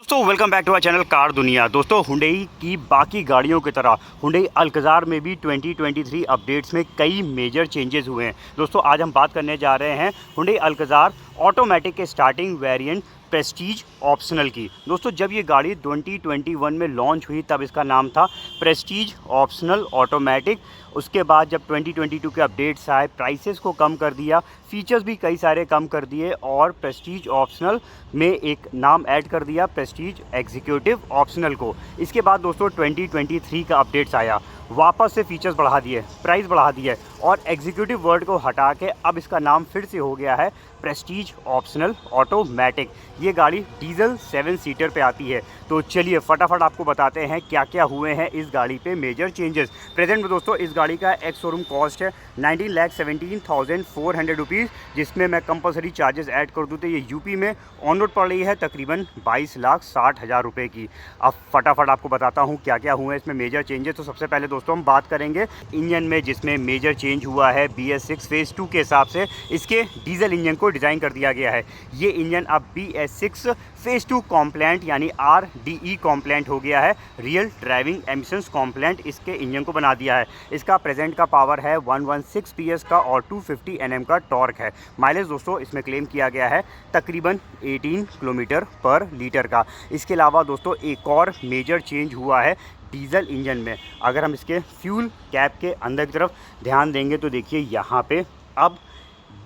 दोस्तों welcome back to our channel car दुनिया। दोस्तों हुंडई की बाकी गाड़ियों की तरह हुंडई अल्कज़ार में भी 2023 अपडेट्स में कई मेजर चेंजेस हुए हैं। दोस्तों आज हम बात करने जा रहे हैं हुंडई अल्कज़ार ऑटोमेटिक के स्टार्टिंग वेरिएंट प्रेस्टीज ऑप्शनल की। दोस्तों जब ये गाड़ी 2021 में लॉन्च हुई तब इसका नाम था प्रेस्टीज ऑप्शनल ऑटोमेटिक। उसके बाद जब 2022 के अपडेट्स आए, प्राइसेस को कम कर दिया, फीचर्स भी कई सारे कम कर दिए और प्रेस्टीज ऑप्शनल में एक नाम ऐड कर दिया प्रेस्टीज एग्जीक्यूटिव ऑप्शनल को। इसके बाद दोस्तों 2023 का अपडेट्स आया, वापस से फीचर्स बढ़ा दिए, प्राइस बढ़ा दिए और एग्जीक्यूटिव वर्ड को हटा के अब इसका नाम फिर से हो गया है प्रेस्टीज ऑप्शनल ऑटोमेटिक। ये गाड़ी डीजल 7 सीटर पे आती है। तो चलिए फटाफट आपको बताते हैं क्या क्या हुए हैं इस गाड़ी पे मेजर चेंजेस। प्रेजेंट में दोस्तों इस गाड़ी का एक्स शोरूम कॉस्ट है 19,17,400 रुपीज़, जिसमें मैं कंपलसरी चार्जेस ऐड कर दूँ तो ये यूपी में ऑन रोड पड़ रही है तकरीबन 22,60,000 रुपये की। अब फटाफट आपको बताता हूँ क्या क्या हुए हैं इसमें मेजर चेंजेस। तो सबसे पहले दोस्तों हम बात करेंगे इंजन में, जिसमें मेजर चेंज हुआ है BS6 फेज़ 2 के हिसाब से इसके डीजल इंजन को डिज़ाइन कर दिया गया है। ये इंजन अब BS6 फेज़ 2 कॉम्प्लायंट यानी RDE कॉम्प्लायंट हो गया है, रियल ड्राइविंग एमिशंस कॉम्प्लायंट इसके इंजन को बना दिया है। इसका प्रेजेंट का पावर है 116 PS का और 250 Nm का टॉर्क है। माइलेज दोस्तों इसमें क्लेम किया गया है तकरीबन 18 किलोमीटर पर लीटर का। इसके अलावा दोस्तों एक और मेजर चेंज हुआ है डीजल इंजन में। अगर हम इसके फ्यूल कैप के अंदर की तरफ ध्यान देंगे तो देखिए यहाँ पे अब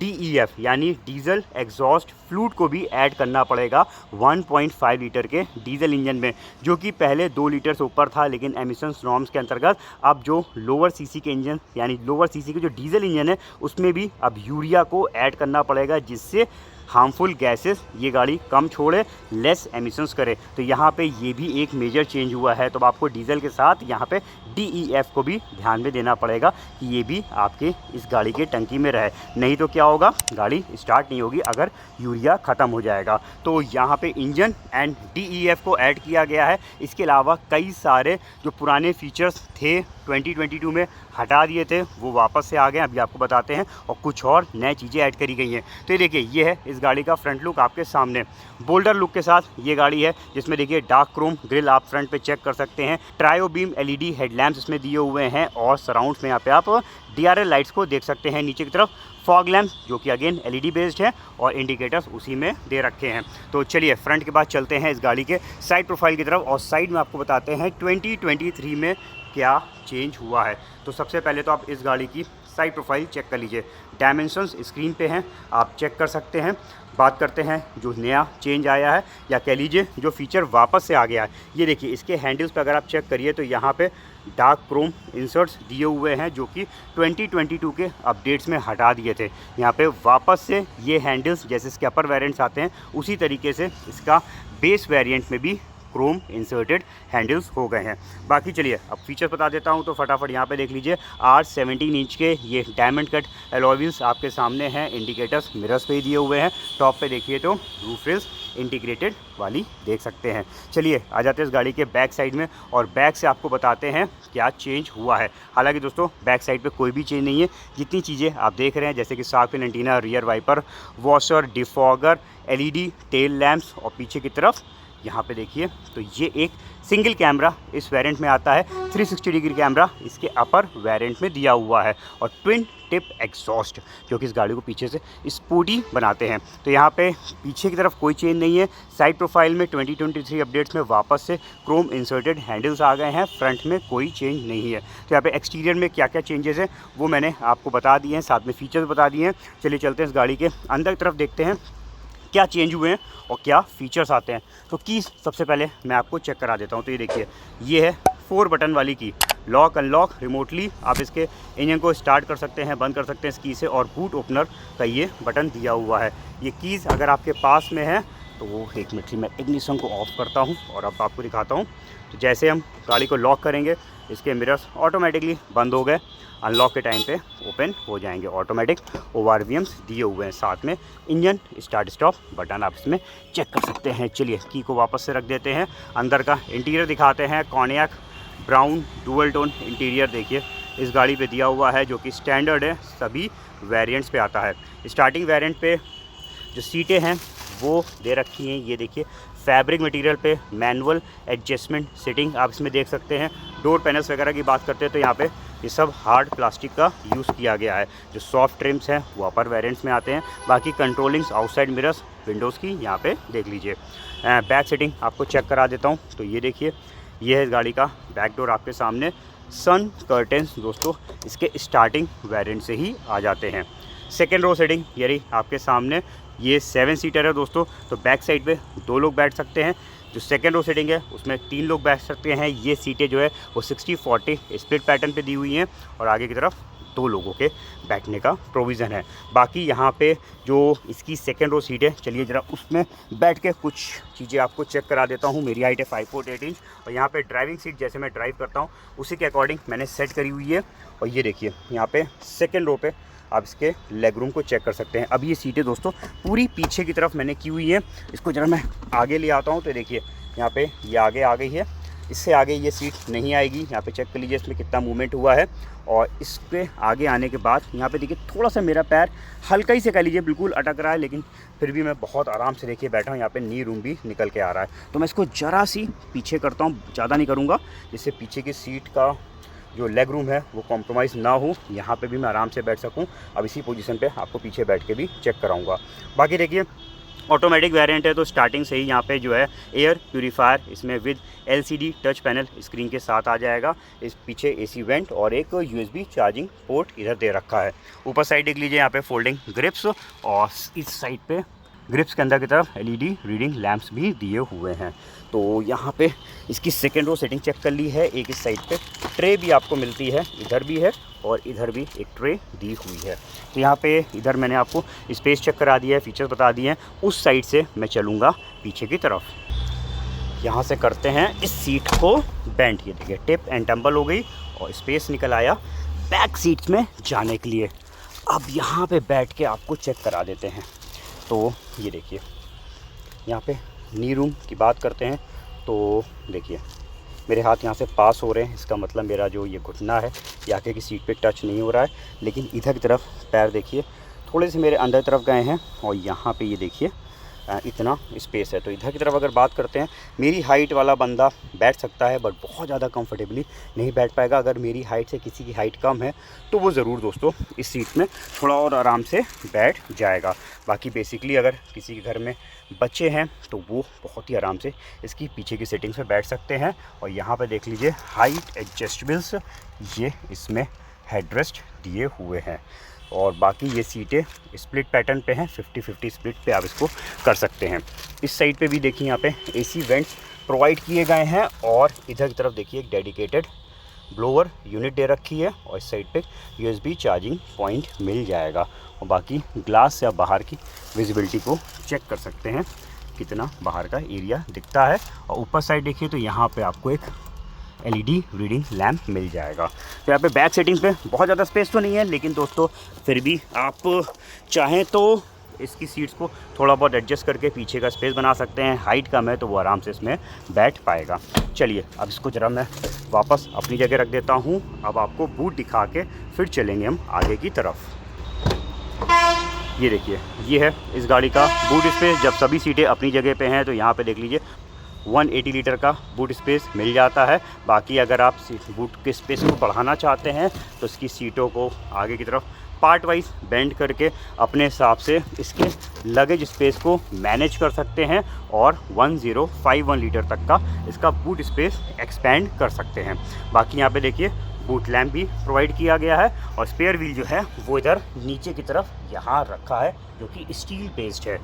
DEF यानी डीजल एग्जॉस्ट फ्लूइड को भी ऐड करना पड़ेगा 1.5 लीटर के डीजल इंजन में, जो कि पहले 2 लीटर से ऊपर था। लेकिन एमिशंस नॉर्म्स के अंतर्गत अब जो लोअर सीसी के इंजन यानी लोअर सीसी के जो डीजल इंजन है उसमें भी अब यूरिया को ऐड करना पड़ेगा, जिससे हार्मफुल गैसेस ये गाड़ी कम छोड़े, लेस एमिशंस करे। तो यहाँ पे ये भी एक मेजर चेंज हुआ है। तो आपको डीजल के साथ यहाँ पे DEF को भी ध्यान में देना पड़ेगा कि ये भी आपके इस गाड़ी के टंकी में रहे, नहीं तो क्या होगा, गाड़ी स्टार्ट नहीं होगी अगर यूरिया ख़त्म हो जाएगा। तो यहाँ पे इंजन एंड DEF को ऐड किया गया है। इसके अलावा कई सारे जो पुराने फीचर्स थे 2022 में हटा दिए थे वो वापस से आ गए, अभी आपको बताते हैं, और कुछ और नई चीज़ें ऐड करी गई हैं। तो ये देखिए ये है इस गाड़ी का फ्रंट लुक आपके सामने, बोल्डर लुक के साथ ये गाड़ी है, जिसमें देखिए डार्क क्रोम ग्रिल आप फ्रंट पे चेक कर सकते हैं। ट्रायो बीम LED हेडलैम्प्स इसमें दिए हुए हैं और सराउंड्स में यहाँ पे आप DRL लाइट्स को देख सकते हैं। नीचे की तरफ फॉग लैम्प्स जो कि अगेन LED बेस्ड है और इंडिकेटर्स उसी में दे रखे हैं। तो चलिए फ्रंट के बाद चलते हैं इस गाड़ी के साइड प्रोफाइल की तरफ और साइड में आपको बताते हैं 2023 में क्या चेंज हुआ है। तो सबसे पहले तो आप इस गाड़ी की साइड प्रोफाइल चेक कर लीजिए, डायमेंशंस स्क्रीन पे हैं, आप चेक कर सकते हैं। बात करते हैं जो नया चेंज आया है या कह लीजिए जो फीचर वापस से आ गया है, ये देखिए इसके हैंडल्स पे अगर आप चेक करिए तो यहाँ पे डार्क क्रोम इंसर्ट्स दिए हुए हैं, जो कि 2022 के अपडेट्स में हटा दिए थे। यहाँ पे वापस से ये हैंडल्स जैसे इसके अपर वेरिएंट्स आते हैं उसी तरीके से इसका बेस वेरिएंट में भी क्रोम इंसर्टेड हैंडल्स हो गए हैं। बाकी चलिए अब फीचर्स बता देता हूं। तो फटाफट यहाँ पे देख लीजिए, 17 इंच के ये डायमंड कट अलॉय व्हील्स आपके सामने हैं, इंडिकेटर्स मिरर्स पे ही दिए हुए हैं। टॉप पे देखिए तो रूफ रेल्स इंटीग्रेटेड वाली देख सकते हैं। चलिए आ जाते हैं इस गाड़ी के बैक साइड में और बैक से आपको बताते हैं क्या चेंज हुआ है। हालांकि दोस्तों बैक साइड पे कोई भी चेंज नहीं है, जितनी चीज़ें आप देख रहे हैं जैसे कि shark fin antenna, rear wiper, washer, defogger, LED tail lamps और पीछे की तरफ यहाँ पे देखिए तो ये एक सिंगल कैमरा इस वेरिएंट में आता है, 360 डिग्री कैमरा इसके अपर वेरिएंट में दिया हुआ है और ट्विन टिप एग्जॉस्ट जो कि इस गाड़ी को पीछे से स्पोर्टी बनाते हैं। तो यहाँ पे पीछे की तरफ कोई चेंज नहीं है। साइड प्रोफाइल में 2023 अपडेट्स में वापस से क्रोम इंसर्टेड हैंडल्स आ गए हैं, फ्रंट में कोई चेंज नहीं है। तो यहाँ पे एक्सटीरियर में क्या क्या चेंजेस हैं वो मैंने आपको बता दिए हैं, साथ में फीचर्स बता दिए हैं। चलिए चलते हैं इस गाड़ी के अंदर की तरफ, देखते हैं क्या चेंज हुए हैं और क्या फीचर्स आते हैं। तो की सबसे पहले मैं आपको चेक करा देता हूं। तो ये देखिए ये है 4 बटन वाली की, लॉक अनलॉक रिमोटली आप इसके इंजन को स्टार्ट कर सकते हैं, बंद कर सकते हैं इस की से, और बूट ओपनर का ये बटन दिया हुआ है। ये कीज़ अगर आपके पास में है तो वो एक मिनट मैं इग्निशन को ऑफ करता हूँ और अब आपको दिखाता हूँ। तो जैसे हम गाड़ी को लॉक करेंगे इसके मिरर्स ऑटोमेटिकली बंद हो गए, अनलॉक के टाइम पे ओपन हो जाएंगे। ऑटोमेटिक ORVMs दिए हुए हैं, साथ में इंजन स्टार्ट स्टॉप बटन आप इसमें चेक कर सकते हैं। चलिए की को वापस से रख देते हैं, अंदर का इंटीरियर दिखाते हैं। कॉर्नियाक ब्राउन डुअल टोन इंटीरियर देखिए इस गाड़ी पे दिया हुआ है, जो कि स्टैंडर्ड है, सभी वेरिएंट्स पे आता है। स्टार्टिंग वेरिएंट पे जो सीटें हैं वो दे रखी हैं, ये देखिए फैब्रिक मटेरियल पे मैनुअल एडजस्टमेंट सेटिंग आप इसमें देख सकते हैं। डोर पैनल्स वगैरह की बात करते हैं तो यहाँ पे ये सब हार्ड प्लास्टिक का यूज़ किया गया है। जो सॉफ्ट ट्रिम्स हैं वो अपर वेरिएंट्स में आते हैं। बाकी कंट्रोलिंग्स आउटसाइड मिरर्स विंडोज़ की यहाँ पे देख लीजिए। बैक सेटिंग आपको चेक करा देता हूँ। तो ये देखिए, ये है इस गाड़ी का बैक डोर आपके सामने। सन कर्टेंस दोस्तों इसके स्टार्टिंग वेरिएंट से ही आ जाते हैं। सेकेंड रो सेटिंग ये रही आपके सामने। ये 7 सीटर है दोस्तों, तो बैक साइड पे 2 लोग बैठ सकते हैं। जो सेकेंड रो सेटिंग है उसमें 3 लोग बैठ सकते हैं। ये सीटें जो है वो 60-40 स्प्लिट पैटर्न पे दी हुई हैं और आगे की तरफ 2 लोगों के बैठने का प्रोविज़न है। बाकी यहाँ पे जो इसकी सेकेंड रो सीट है, चलिए ज़रा उसमें बैठ के कुछ चीज़ें आपको चेक करा देता हूँ। मेरी हाइट है 5 फुट 8 इंच और यहाँ पे ड्राइविंग सीट जैसे मैं ड्राइव करता हूँ उसी के अकॉर्डिंग मैंने सेट करी हुई है। और ये देखिए यहाँ पे सेकेंड रो पे आप इसके लेग रूम को चेक कर सकते हैं। अब ये सीटें दोस्तों पूरी पीछे की तरफ मैंने की हुई है। इसको ज़रा मैं आगे ले आता हूँ तो देखिए यहाँ पे ये आगे आ गई है। इससे आगे ये सीट नहीं आएगी। यहाँ पे चेक कर लीजिए इसमें कितना मूवमेंट हुआ है। और इसके आगे आने के बाद यहाँ पे देखिए थोड़ा सा मेरा पैर हल्का ही से कह लीजिए बिल्कुल अटक रहा है, लेकिन फिर भी मैं बहुत आराम से देखिए बैठा हूँ। यहाँ पे नी रूम भी निकल के आ रहा है। तो मैं इसको ज़रा सी पीछे करता हूँ, ज़्यादा नहीं करूँगा, जिससे पीछे की सीट का जो लेग रूम है वो कॉम्प्रोमाइज़ ना हो, यहाँ पे भी मैं आराम से बैठ सकूँ। अब इसी पोजीशन पे आपको पीछे बैठ के भी चेक कराऊंगा। बाकी देखिए ऑटोमेटिक वेरिएंट है तो स्टार्टिंग से ही यहाँ पे जो है एयर प्यूरीफायर इसमें with LCD touch panel screen के साथ आ जाएगा। इस पीछे AC वेंट और एक USB चार्जिंग पोर्ट इधर दे रखा है। ऊपर साइड देख लीजिए यहाँ पे फोल्डिंग ग्रिप्स और इस साइड पे ग्रिप्स के अंदर की तरफ LED रीडिंग लैंप्स भी दिए हुए हैं। तो यहाँ पे इसकी सेकेंड रो सेटिंग चेक कर ली है। एक इस साइड पे ट्रे भी आपको मिलती है, इधर भी है और इधर भी एक ट्रे दी हुई है। तो यहाँ पे इधर मैंने आपको स्पेस चेक करा दिया है, फीचर्स बता दिए हैं। उस साइड से मैं चलूँगा पीछे की तरफ। यहाँ से करते हैं इस सीट को बेंड। ये देखिए टिप एंड टम्बल हो गई और स्पेस निकल आया बैक सीट्स में जाने के लिए। अब यहाँ पे बैठ के आपको चेक करा देते हैं। तो ये देखिए यहाँ पे नी रूम की बात करते हैं तो देखिए मेरे हाथ यहाँ से पास हो रहे हैं। इसका मतलब मेरा जो ये घुटना है ये आगे की सीट पे टच नहीं हो रहा है, लेकिन इधर की तरफ पैर देखिए थोड़े से मेरे अंदर तरफ गए हैं और यहाँ पे ये देखिए इतना स्पेस है। तो इधर की तरफ अगर बात करते हैं, मेरी हाइट वाला बंदा बैठ सकता है बट बहुत ज़्यादा कंफर्टेबली नहीं बैठ पाएगा। अगर मेरी हाइट से किसी की हाइट कम है तो वो ज़रूर दोस्तों इस सीट में थोड़ा और आराम से बैठ जाएगा। बाकी बेसिकली अगर किसी के घर में बच्चे हैं तो वो बहुत ही आराम से इसकी पीछे की सेटिंग्स में बैठ सकते हैं। और यहाँ पर देख लीजिए हाइट एडजस्टेबल्स ये इसमें हेडरेस्ट दिए हुए हैं। और बाकी ये सीटें स्प्लिट पैटर्न पे हैं, 50-50 स्प्लिट पे आप इसको कर सकते हैं। इस साइड पे भी देखिए यहाँ पे AC वेंट्स प्रोवाइड किए गए हैं और इधर की तरफ देखिए एक डेडिकेटेड ब्लोअर यूनिट दे रखी है और इस साइड पे USB चार्जिंग पॉइंट मिल जाएगा। और बाकी ग्लास या बाहर की विजिबिलिटी को चेक कर सकते हैं कितना बाहर का एरिया दिखता है। और ऊपर साइड देखिए तो यहाँ पे आपको एक LED रीडिंग लैम्प मिल जाएगा। तो यहाँ पे बैक सेटिंग पे बहुत ज़्यादा स्पेस तो नहीं है, लेकिन दोस्तों फिर भी आप चाहें तो इसकी सीट्स को थोड़ा बहुत एडजस्ट करके पीछे का स्पेस बना सकते हैं। हाइट कम है तो वो आराम से इसमें बैठ पाएगा। चलिए अब इसको ज़रा मैं वापस अपनी जगह रख देता हूँ। अब आपको बूट दिखा के फिर चलेंगे हम आगे की तरफ। ये देखिए ये है इस गाड़ी का बूट स्पेस। जब सभी सीटें अपनी जगह पे हैं तो यहाँ पे देख लीजिए 180 लीटर का बूट स्पेस मिल जाता है। बाकी अगर आप बूट के स्पेस को बढ़ाना चाहते हैं तो इसकी सीटों को आगे की तरफ पार्ट वाइज बेंड करके अपने हिसाब से इसके लगेज स्पेस को मैनेज कर सकते हैं और 1051 लीटर तक का इसका बूट स्पेस एक्सपेंड कर सकते हैं। बाकी यहाँ पे देखिए बूट लैम्प भी प्रोवाइड किया गया है और स्पेयर व्हील जो है वो इधर नीचे की तरफ यहाँ रखा है जो कि स्टील बेस्ड है।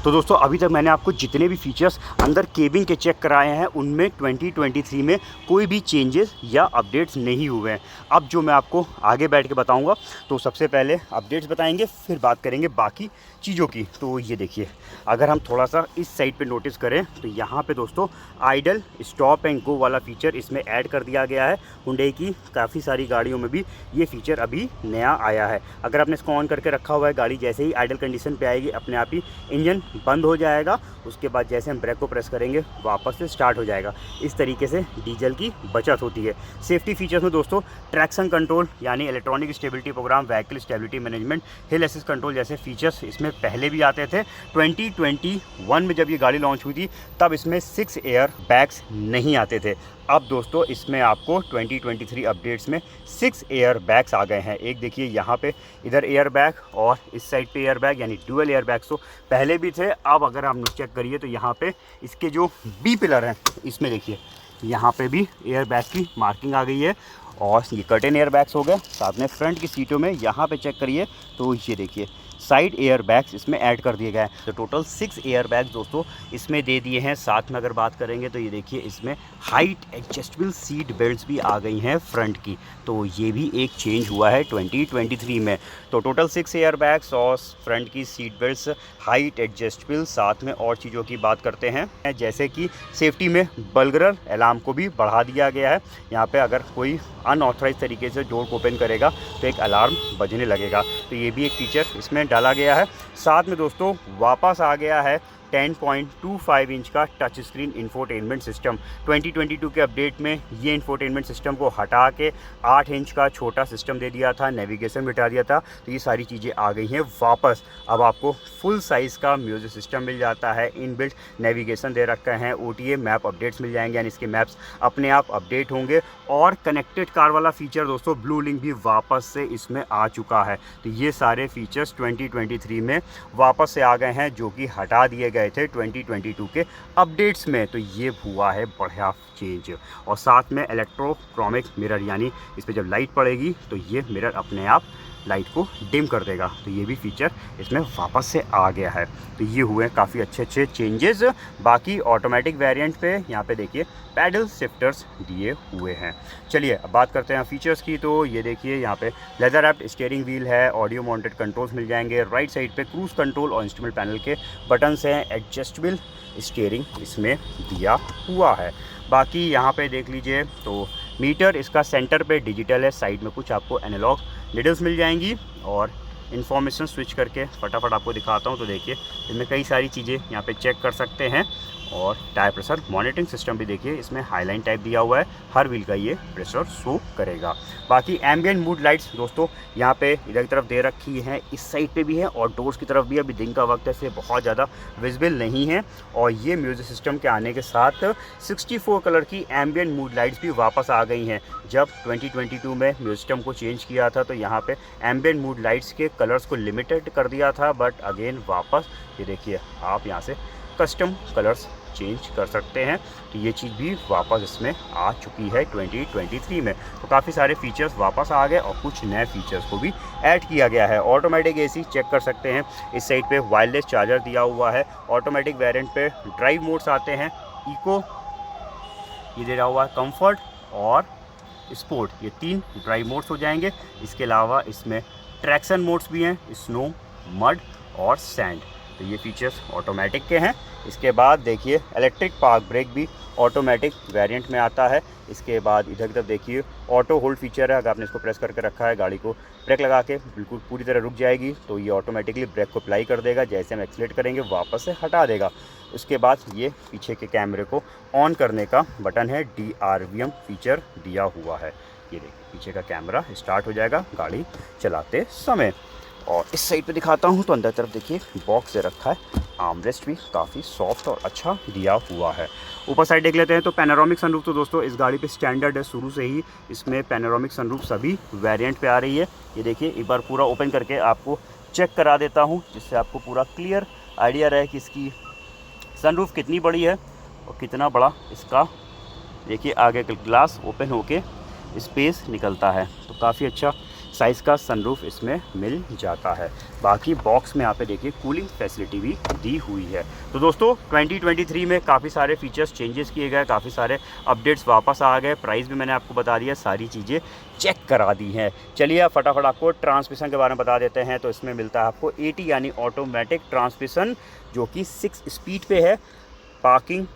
तो दोस्तों अभी तक मैंने आपको जितने भी फीचर्स अंदर केबिन के चेक कराए हैं उनमें 2023 में कोई भी चेंजेस या अपडेट्स नहीं हुए हैं। अब जो मैं आपको आगे बैठ के बताऊंगा तो सबसे पहले अपडेट्स बताएंगे, फिर बात करेंगे बाकी चीज़ों की। तो ये देखिए अगर हम थोड़ा सा इस साइड पे नोटिस करें तो यहाँ पे दोस्तों आइडल स्टॉप एंड गो वाला फीचर इसमें ऐड कर दिया गया है। हुंडई की काफ़ी सारी गाड़ियों में भी ये फीचर अभी नया आया है। अगर आपने इसको ऑन करके रखा हुआ है, गाड़ी जैसे ही आइडल कंडीशन पे आएगी अपने आप ही इंजन बंद हो जाएगा। उसके बाद जैसे हम ब्रेक को प्रेस करेंगे वापस से स्टार्ट हो जाएगा। इस तरीके से डीजल की बचत होती है। सेफ्टी फीचर्स में दोस्तों ट्रैक्शन कंट्रोल यानी electronic stability program, vehicle stability management, hill assist control जैसे फीचर्स इसमें पहले भी आते थे। 2021 में जब ये गाड़ी लॉन्च हुई थी तब इसमें 6 एयर बैग्स नहीं आते थे। अब दोस्तों इसमें आपको 2023 अपडेट्स में 6 एयर बैग्स आ गए हैं। एक देखिए यहाँ पे इधर एयर बैग और इस साइड पे एयर बैग, यानी डुअल एयर बैग्स तो पहले भी थे। अब अगर आप चेक करिए तो यहाँ पे इसके जो बी पिलर हैं इसमें देखिए यहाँ पे भी एयर बैग की मार्किंग आ गई है और ये कर्टेन एयर बैग्स हो गए। साथ में फ्रंट की सीटों में यहाँ पे चेक करिए तो ये देखिए साइड एयर बैग्स इसमें ऐड कर दिए गए हैं। तो टोटल 6 एयर बैग्स दोस्तों इसमें दे दिए हैं। साथ में अगर बात करेंगे तो ये देखिए इसमें हाइट एडजस्टेबल सीट बेल्ट्स भी आ गई हैं फ्रंट की। तो ये भी एक चेंज हुआ है 2023 में। तो टोटल 6 एयर बैग्स और फ्रंट की सीट बेल्ट्स हाइट एडजस्टेबल। साथ में और चीज़ों की बात करते हैं जैसे कि सेफ्टी में बर्गलर अलार्म को भी बढ़ा दिया गया है। यहाँ पे अगर कोई अनऑथराइज तरीके से डोर को ओपन करेगा तो एक अलार्म बजने लगेगा। तो ये भी एक फीचर इसमें डाला गया है। साथ में दोस्तों वापस आ गया है 10.25 इंच का टच स्क्रीन इंफोटेनमेंट सिस्टम। 2022 के अपडेट में ये इंफोटेनमेंट सिस्टम को हटा के 8 इंच का छोटा सिस्टम दे दिया था, नेविगेशन मिटा दिया था। तो ये सारी चीज़ें आ गई हैं वापस। अब आपको फुल साइज़ का म्यूज़िक सिस्टम मिल जाता है, इनबिल्ट नेविगेशन दे रखा है, OTA मैप अपडेट्स मिल जाएंगे, यानी इसके मैप्स अपने आप अपडेट होंगे। और कनेक्टेड कार वाला फीचर दोस्तों ब्लू लिंक भी वापस से इसमें आ चुका है। तो ये सारे फीचर्स 2023 में वापस से आ गए हैं जो कि हटा दिए गए थे 2022 के अपडेट्स में। तो ये हुआ है बढ़िया चेंज। और साथ में इलेक्ट्रोक्रोमिक मिरर, यानी इस पर जब लाइट पड़ेगी तो ये मिरर अपने आप लाइट को डिम कर देगा। तो ये भी फीचर इसमें वापस से आ गया है। तो ये हुए काफ़ी अच्छे चेंजेस। बाकी ऑटोमेटिक वेरिएंट पे यहाँ पे देखिए पैडल शिफ्टर्स दिए हुए हैं। चलिए अब बात करते हैं फीचर्स की। तो ये देखिए यहाँ पे लेदर रैप्ड स्टीयरिंग व्हील है, ऑडियो माउंटेड कंट्रोल्स मिल जाएंगे। राइट साइड पे क्रूज कंट्रोल और इंस्ट्रूमेंट पैनल के बटन्स हैं। एडजस्टेबल स्टीयरिंग इसमें दिया हुआ है। बाकी यहाँ पे देख लीजिए तो मीटर इसका सेंटर पे डिजिटल है, साइड में कुछ आपको एनालॉग नीडल्स मिल जाएंगी। और इन्फॉर्मेशन स्विच करके फटाफट आपको दिखाता हूँ। तो देखिए इसमें कई सारी चीज़ें यहाँ पे चेक कर सकते हैं। और टायर प्रेशर मॉनिटरिंग सिस्टम भी देखिए इसमें हाईलाइन टाइप दिया हुआ है, हर व्हील का ये प्रेशर शो करेगा। बाकी एम्बिएंट मूड लाइट्स दोस्तों यहाँ पे इधर की तरफ दे रखी है, इस साइड पे भी है और डोर्स की तरफ भी। अभी दिन का वक्त है से बहुत ज़्यादा विजिबल नहीं है। और ये म्यूजिक सिस्टम के आने के साथ 64 कलर की एम्बिएंट मूड लाइट्स भी वापस आ गई हैं। जब 2022 में म्यूजिक सिस्टम को चेंज किया था तो यहाँ पे एम्बिएंट मूड लाइट्स के कलर्स को लिमिटेड कर दिया था, बट अगेन वापस ये देखिए आप यहाँ से कस्टम कलर्स चेंज कर सकते हैं। तो ये चीज़ भी वापस इसमें आ चुकी है 2023 में। तो काफ़ी सारे फीचर्स वापस आ गए और कुछ नए फीचर्स को भी ऐड किया गया है। ऑटोमेटिक AC चेक कर सकते हैं, इस साइड पे वायरलेस चार्जर दिया हुआ है। ऑटोमेटिक वेरिएंट पे ड्राइव मोड्स आते हैं, इको ये दे रहा हुआ है, कंफर्ट और स्पोर्ट, ये 3 ड्राइव मोड्स हो जाएंगे। इसके अलावा इसमें ट्रैक्शन मोड्स भी हैं, स्नो, मड और सैंड। तो ये फीचर्स ऑटोमेटिक के हैं। इसके बाद देखिए इलेक्ट्रिक पार्क ब्रेक भी ऑटोमेटिक वेरिएंट में आता है। इसके बाद इधर की तरफ देखिए ऑटो होल्ड फीचर है, अगर आपने इसको प्रेस करके रखा है गाड़ी को ब्रेक लगा के बिल्कुल पूरी तरह रुक जाएगी तो ये ऑटोमेटिकली ब्रेक को अप्लाई कर देगा। जैसे हम एक्सीलेट करेंगे वापस से हटा देगा। उसके बाद ये पीछे के कैमरे को ऑन करने का बटन है, DRVM फीचर दिया हुआ है। ये देखिए पीछे का कैमरा स्टार्ट हो जाएगा गाड़ी चलाते समय। और इस साइड पे दिखाता हूँ तो अंदर तरफ देखिए बॉक्स दे रखा है, आर्मरेस्ट भी काफ़ी सॉफ्ट और अच्छा दिया हुआ है। ऊपर साइड देख लेते हैं तो पैनोरामिक सनरूफ तो दोस्तों इस गाड़ी पे स्टैंडर्ड है, शुरू से ही इसमें पैनोरामिक सनरूफ सभी वेरिएंट पे आ रही है। ये देखिए एक बार पूरा ओपन करके आपको चेक करा देता हूँ जिससे आपको पूरा क्लियर आइडिया रहे कि इसकी सनरूफ कितनी बड़ी है और कितना बड़ा इसका देखिए आगे का ग्लास ओपन होके स्पेस निकलता है। तो काफ़ी अच्छा साइज़ का सनरूफ इसमें मिल जाता है। बाकी बॉक्स में यहाँ पे देखिए कूलिंग फैसिलिटी भी दी हुई है। तो दोस्तों 2023 में काफ़ी सारे फीचर्स चेंजेस किए गए, काफ़ी सारे अपडेट्स वापस आ गए। प्राइस भी मैंने आपको बता दिया, सारी चीज़ें चेक करा दी हैं। चलिए अब फटाफट आपको ट्रांसमिशन के बारे में बता देते हैं। तो इसमें मिलता है आपको AT यानी ऑटोमेटिक ट्रांसमिशन जो कि 6 स्पीड पे है। Parking,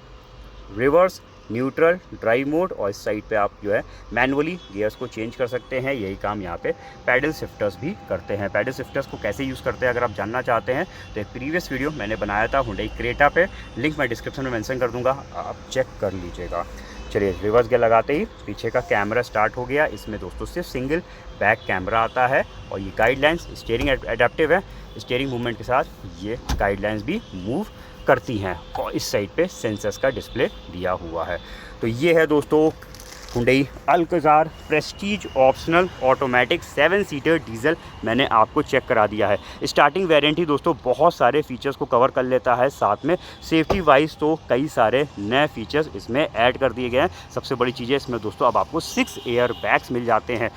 reverse, neutral, drive mode और इस साइड पे आप जो है मैनुअली गियर्स को चेंज कर सकते हैं। यही काम यहाँ पे पैडल शिफ्टर्स भी करते हैं। पैडल शिफ्टर्स को कैसे यूज़ करते हैं अगर आप जानना चाहते हैं तो एक प्रीवियस वीडियो मैंने बनाया था हुंडई क्रेटा पे, लिंक मैं डिस्क्रिप्शन में मेंशन कर दूंगा, आप चेक कर लीजिएगा। चलिए रिवर्स गियर लगाते ही पीछे का कैमरा स्टार्ट हो गया। इसमें दोस्तों सिर्फ सिंगल बैक कैमरा आता है और ये गाइडलाइंस स्टीयरिंग एडेप्टिव है। स्टीयरिंग मूवमेंट के साथ ये गाइडलाइंस भी मूव करती हैं और इस साइड पे सेंसर्स का डिस्प्ले दिया हुआ है। तो ये है दोस्तों Hyundai Alcazar Prestige optional automatic 7 seater diesel. मैंने आपको चेक करा दिया है। स्टार्टिंग वेरिएंट ही दोस्तों बहुत सारे फीचर्स को कवर कर लेता है, साथ में सेफ्टी वाइज तो कई सारे नए फीचर्स इसमें ऐड कर दिए गए हैं। सबसे बड़ी चीज़ है इसमें दोस्तों अब आपको 6 एयर बैग्स मिल जाते हैं।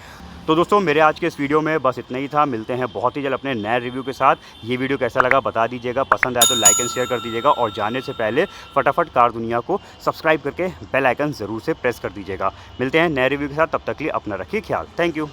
तो दोस्तों मेरे आज के इस वीडियो में बस इतना ही था। मिलते हैं बहुत ही जल्द अपने नए रिव्यू के साथ। ये वीडियो कैसा लगा बता दीजिएगा, पसंद आया तो लाइक एंड शेयर कर दीजिएगा और जाने से पहले फटाफट कार दुनिया को सब्सक्राइब करके बेल आइकन ज़रूर से प्रेस कर दीजिएगा। मिलते हैं नए रिव्यू के साथ, तब तक के लिए अपना रखिए ख्याल। Thank you.